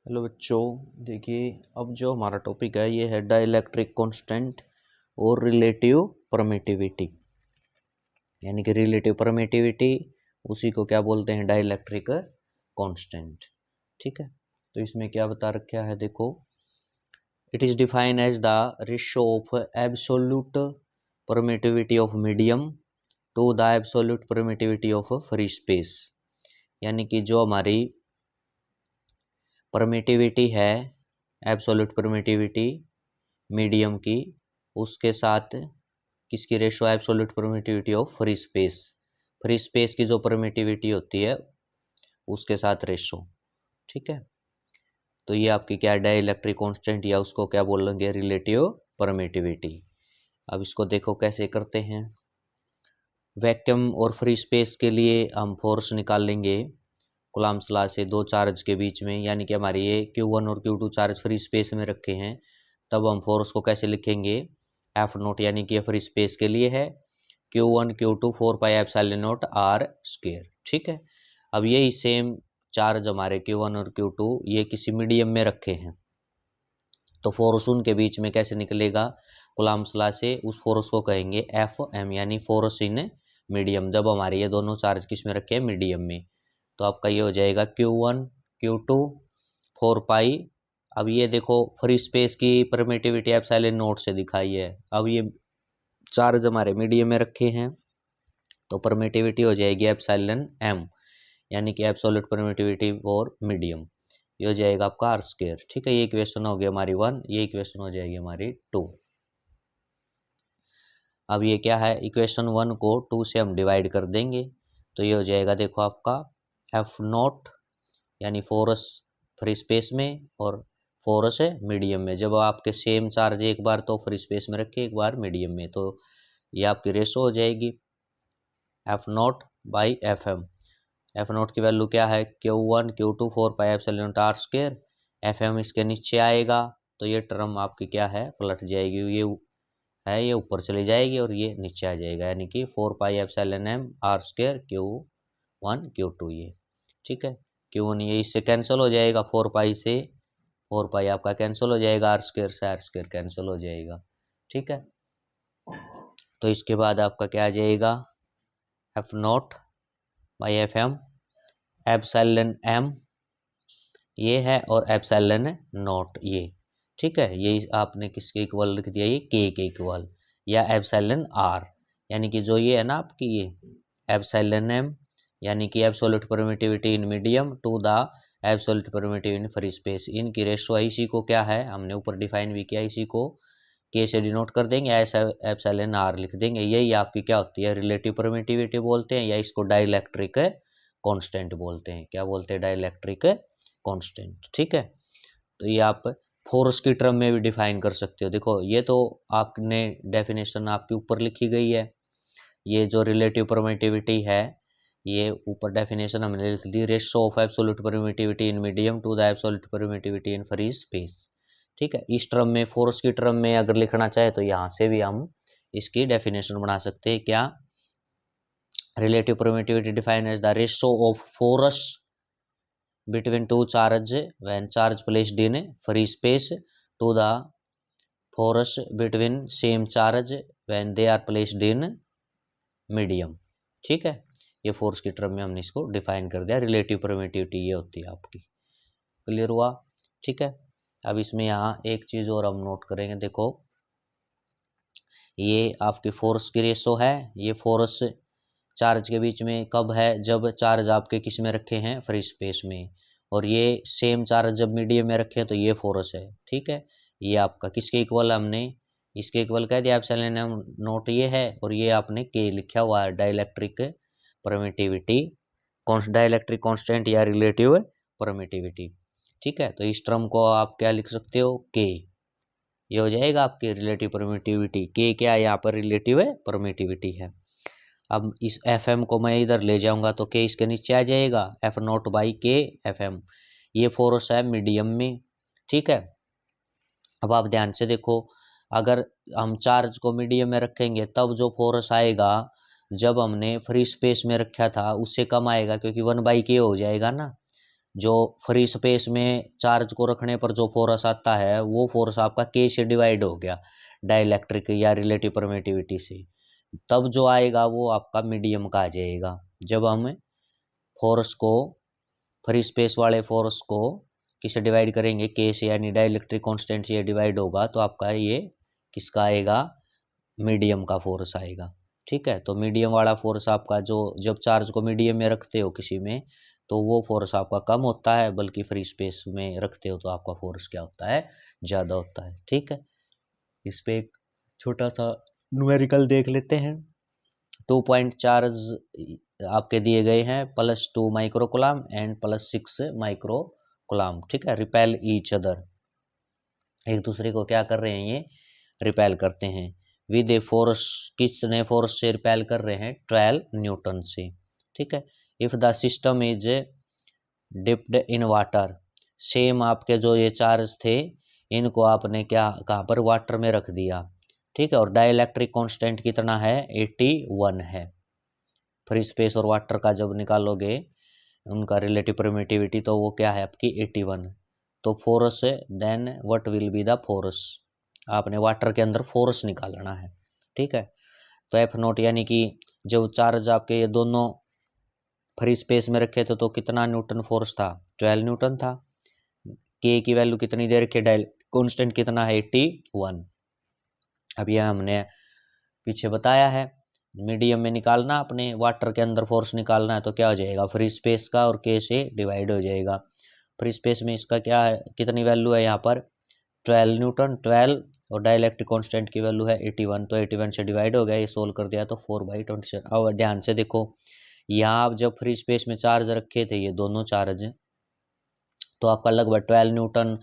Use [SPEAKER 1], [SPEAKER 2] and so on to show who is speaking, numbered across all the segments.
[SPEAKER 1] Hello बच्चों, देखिए अब जो हमारा टॉपिक है ये है डाइलेक्ट्रिक कांस्टेंट और रिलेटिव परमिटिविटी। यानी कि रिलेटिव परमिटिविटी उसी को क्या बोलते हैं, डाइलेक्ट्रिक कांस्टेंट। ठीक है, तो इसमें क्या बता रखा है, देखो it is defined as the ratio of absolute permittivity of medium to the absolute permittivity of free space. यानी कि जो हमारी परमिटिविटी है, एब्सोल्यूट परमिटिविटी मीडियम की, उसके साथ किसकी ratio, absolute permittivity of free space. Free space की जो परमिटिविटी होती है उसके साथ रेशो। ठीक है, तो ये आपकी क्या है, डाइलेक्ट्रिक कांस्टेंट, या उसको क्या बोलेंगे, रिलेटिव परमिटिविटी। अब इसको देखो कैसे करते हैं। वैक्यूम और फ्री स्पेस के लिए हम फोर्स निकाल लेंगे कूलम्ब्स लॉ से दो चार्ज के बीच में। यानी कि हमारे ये Q1 और Q2 चार्ज फ्री स्पेस में रखे हैं, तब हम फोर्स को कैसे लिखेंगे, एफ नोट, यानी कि फ्री स्पेस के लिए है Q1 Q2 4 pi epsilon naught R square. ठीक है, अब यही सेम चार्ज हमारे Q1 और Q2 ये किसी मीडियम में रखे हैं, तो फोर्स उनके बीच में कैसे निकलेगा, कूलम्ब्स लॉ से उस फोर्स को कहेंगे एफ एम, यानी फोर्स इन मीडियम, जब हमारे ये दोनों चार्ज किस में रखे हैं, मीडियम में। तो आपका ये हो जाएगा Q1 Q2 4 पाई। अब ये देखो फ्री स्पेस की परमिटिविटी एप्सिलॉन नॉट से दिखाई है। अब ये चार्ज हमारे मीडियम में रखे हैं, तो परमिटिविटी हो जाएगी एप्सिलॉन एम, यानी कि एब्सोल्यूट परमिटिविटी फॉर मीडियम, ये हो जाएगा आपका आर स्क्वायर। ठीक है, ये इक्वेशन हो गई हमारी 1, ये इक्वेशन हो जाएगी हमारी 2। अब ये क्या है, इक्वेशन 1 को 2 से हम डिवाइड कर देंगे, तो ये हो जाएगा देखो आपका एफ नॉट, यानी फोर्स फ्री स्पेस में और फोर्स है मीडियम में। जब आपके सेम चार्ज एक बार तो फ्री स्पेस में रखे, एक बार मीडियम में, तो ये आपकी रेशो हो जाएगी F naught by F M. F naught की वैल्यू क्या है, Q1 Q2 4 pi epsilon naught R square. F M इसके नीचे आएगा, तो ये टर्म आपकी क्या है, पलट जाएगी, ये है ये ऊपर चली जाएगी और ये नीचे आ जाएगा, यानी कि 4 pi epsilon M R square Q1 Q2 ये। ठीक है, Q1 ये इससे कैंसिल हो जाएगा, 4 पाई से 4 पाई आपका कैंसिल हो जाएगा, आर स्क्वायर कैंसिल हो जाएगा। ठीक है, तो इसके बाद आपका क्या आ जाएगा, F naught by F M, epsilon M ये है और एप्सिलॉन नॉट ये। ठीक है, ये आपने किसके इक्वल लिख दिया, ये के इक्वल, या एप्सिलॉन आर, यानी कि जो ये है ना आपकी ये एप्सिलॉन एम, यानी कि absolute permittivity in medium to the absolute permittivity in free space, इनकी रेशो है। इसी को क्या है, हमने ऊपर डिफाइन भी किया, इसी को के से डिनोट कर देंगे, ऐसा एप्सिलॉन आर लिख देंगे। यही आपकी क्या होती है, रिलेटिव परमिटिविटी बोलते हैं, या इसको डाइलेक्ट्रिक कांस्टेंट बोलते हैं। क्या बोलते हैं, डाइलेक्ट्रिक कांस्टेंट। ठीक है, तो ये आप फोर्स की टर्म में भी डिफाइन कर सकते हो। देखो ये तो आपने डेफिनेशन आपके ऊपर लिखी गई है, ये जो रिलेटिव परमिटिविटी है, ये ऊपर डेफिनेशन हमने लिख दी, ratio of absolute permittivity in medium to the absolute permittivity in free space. ठीक है, इस टर्म में, फोर्स की टर्म में अगर लिखना चाहे तो यहाँ से भी हम इसकी डेफिनेशन बना सकते हैं। क्या, relative permittivity define as the ratio of force between two charge when charge placed in free space to the force between same charge when they are placed in medium। ठीक है, ये फोर्स की term में हमने इसको define कर दिया, relative permittivity ये होती है आपकी। क्लियर हुआ। ठीक है, अब इसमें यहाँ एक चीज और हम नोट करेंगे, देखो ये आपकी फोर्स की रेशो है, ये फोर्स चार्ज के बीच में कब है, जब चार्ज आपके किस में रखे हैं, फ्री स्पेस में, और ये सेम चार्ज जब मीडियम में रखे हैं, तो ये फोर्स है। ठीक है, ये आपका किसके इक्वल, हमने इसके इक्वल कह दिया, एप्सिलॉन एम नोट ये है, और ये आपने के लिखा हुआ है, डाइलेक्ट्रिक परमिटिविटी, डाइलेक्ट्रिक कांस्टेंट या रिलेटिव परमिटिविटी। ठीक है, तो इस टर्म को आप क्या लिख सकते हो, के, ये हो जाएगा आपकी रिलेटिव परमिटिविटी। के क्या है, यहाँ पर रिलेटिव परमिटिविटी है। अब इस एफ एम को मैं इधर ले जाऊंगा तो के इसके नीचे आ जाएगा, एफ नॉट बाई के एफ एम, ये फोर्स है मीडियम में। ठीक है, अब आप ध्यान से देखो, अगर हम चार्ज को मीडियम में रखेंगे तब जो फोर्स आएगा, जब हमने फ्री स्पेस में रखा था उससे कम आएगा, क्योंकि 1 बाई के हो जाएगा ना, जो फ्री स्पेस में चार्ज को रखने पर जो फोर्स आता है वो फोर्स आपका के से डिवाइड हो गया डाइलेक्ट्रिक या रिलेटिव परमिटिविटी से, तब जो आएगा वो आपका मीडियम का आ जाएगा। जब हम फोर्स को फ्री स्पेस वाले फोर्स को किससे डिवाइड करेंगे, के से, यानी डाइलेक्ट्रिक कांस्टेंट से डिवाइड होगा तो आपका ये किसका आएगा, मीडियम का फोर्स आएगा। ठीक है, तो मीडियम वाला फोर्स आपका जो जब चार्ज को मीडियम में रखते हो किसी में तो वो फोर्स आपका कम होता है, बल्कि फ्री स्पेस में रखते हो तो आपका फोर्स क्या होता है, ज़्यादा होता है। ठीक है, इस पे एक छोटा सा न्यूमेरिकल देख लेते हैं। 2 पॉइंट चार्ज आपके दिए गए हैं, +2 माइक्रोकुलाम एंड +6 माइक्रोकुलाम। ठीक है, रिपेल ईच अदर, एक दूसरे को क्या कर रहे हैं, ये रिपेल करते हैं। विद ए फोर्स, किसने फोर्स से रिपेल कर रहे हैं, 12 न्यूटन से। ठीक है, if the system is dipped in water, same आपके जो ये चार्ज थे इनको आपने क्या कहाँ पर, वाटर में रख दिया। ठीक है, और डाइलेक्ट्रिक कांस्टेंट कितना है, 81 है। फ्री स्पेस और वाटर का जब निकालोगे उनका रिलेटिव परमिटिविटी तो वो क्या है आपकी 81। तो force then what will be the force, आपने वाटर के अंदर फोर्स निकालना है। ठीक है, तो एफ नोट यानी कि जब चार्ज आपके ये दोनों फ्री स्पेस में रखे थे तो कितना न्यूटन फोर्स था, 12 न्यूटन था। के की वैल्यू कितनी दे रखी है, डायल कॉन्स्टेंट कितना है, 81। अब यह हमने पीछे बताया है, मीडियम में निकालना, अपने वाटर के अंदर फोर्स निकालना है तो क्या हो जाएगा, फ्री स्पेस का और के से डिवाइड हो जाएगा। फ्री स्पेस में इसका क्या है, कितनी वैल्यू है यहाँ पर, 12 न्यूटन, 12, और डाइलेक्ट्रिक कांस्टेंट की वैल्यू है 81, तो 81 से डिवाइड हो गया, ये सोल्व कर दिया तो 4/27। अब ध्यान से देखो, यहाँ आप जब फ्री स्पेस में चार्ज रखे थे ये दोनों चार्ज, तो आपका लगभग 12 न्यूटन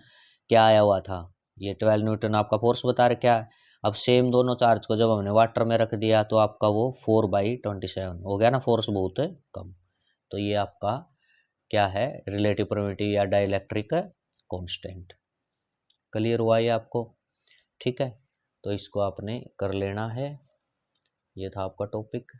[SPEAKER 1] क्या आया हुआ था, ये 12 न्यूटन आपका फोर्स बता रखा है। अब सेम दोनों चार्ज को जब हमने वाटर में रख दिया तो आपका वो 4/27 हो गया ना, फोर्स बहुत कम। तो ये आपका क्या है, रिलेटिव परमिटिविटी या डाइलेक्ट्रिक कांस्टेंट। क्लियर हुआ ये आपको। ठीक है, तो इसको आपने कर लेना है, ये था आपका टॉपिक।